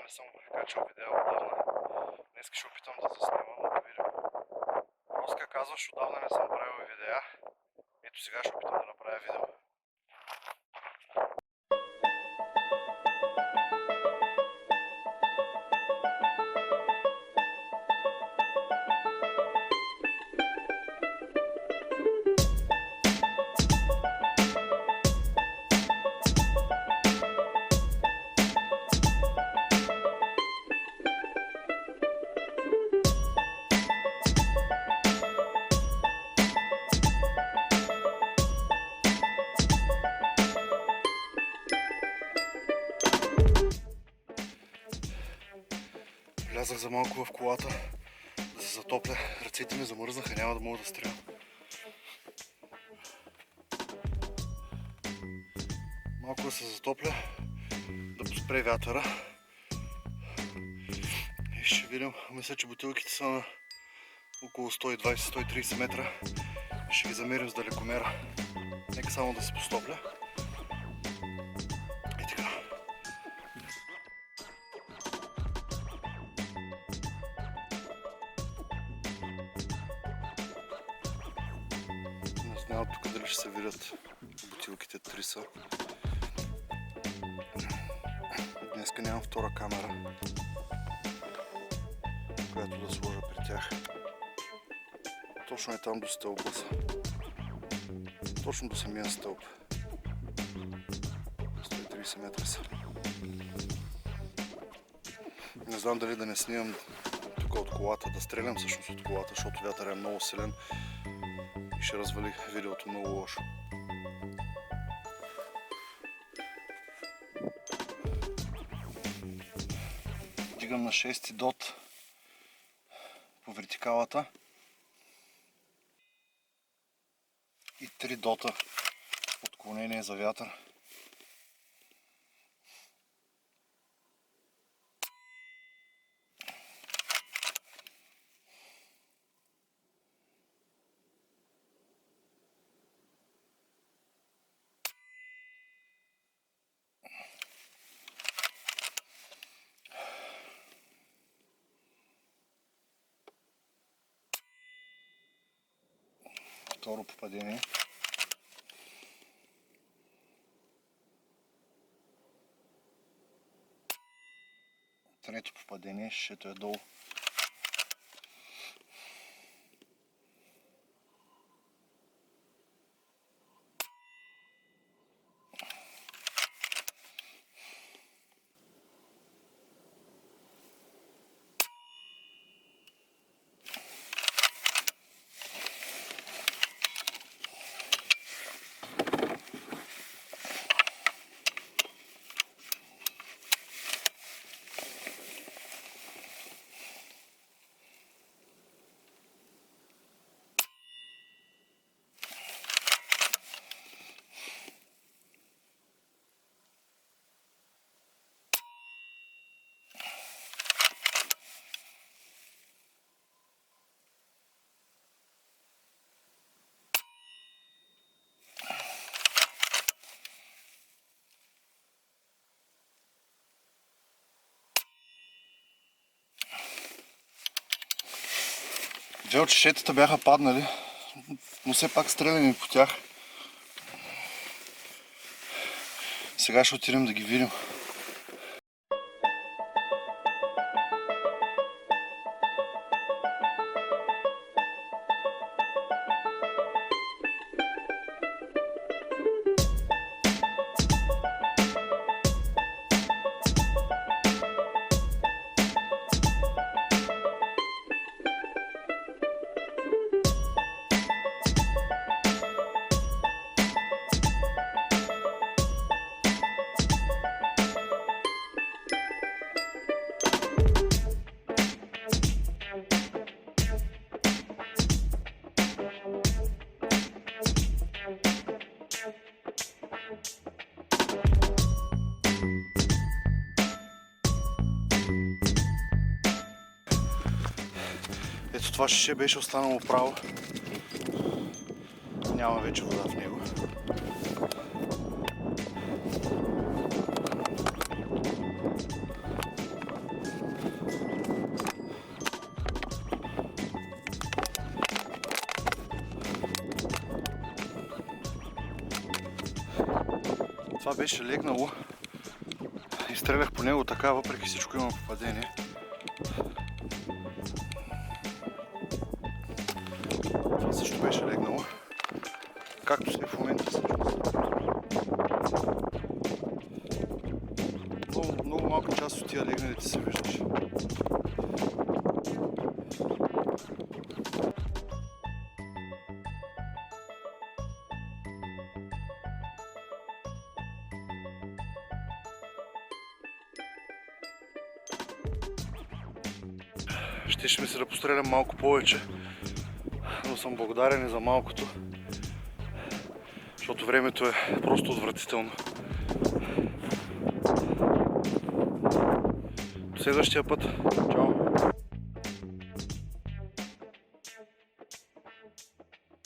не съм качал видео отдавна. Днес ще опитам да заснемам, да видим. Роска казваш, отдавна не съм правил видеа. Ето сега ще опитам да направя видео. Влязах за малко в колата да се затопля. Ръцете ми замръзнаха, няма да мога да стрелям. Малко да се затопля, да поспре вятъра. И ще видим, мисля, че бутилките са на около 120-130 метра. Ще ги замерим с далекомера. Нека само да се постопля. И така. Не знам тук дали ще се видят бутилките 3 са. Днеска нямам втора камера, която да сложа при тях. Точно е там до стълба са. Точно до самия стълб. 130 метра са. Не знам дали да не снимам тук от колата, да стрелям всъщност от колата, защото вятър е много силен и ще развали видеото много лошо. Дигам на 6 дот по вертикалата и 3 дота отклонение за вятър. Второ попадение. Трето попадение, шето е долу. Две от шишетата бяха паднали, но все пак стреляме по тях. Сега ще отидем да ги видим. Ето това шише беше останало право. Няма вече вода в него. Това беше легнало и стрелях по него така, въпреки всичко има попадение. Това също беше легнало. Както се в момента също. Много малка част от тия легналите се виждаш. Щеше ми се да пострелям малко повече, но съм благодарен и за малкото, защото времето е просто отвратително. До следващия път. Чао!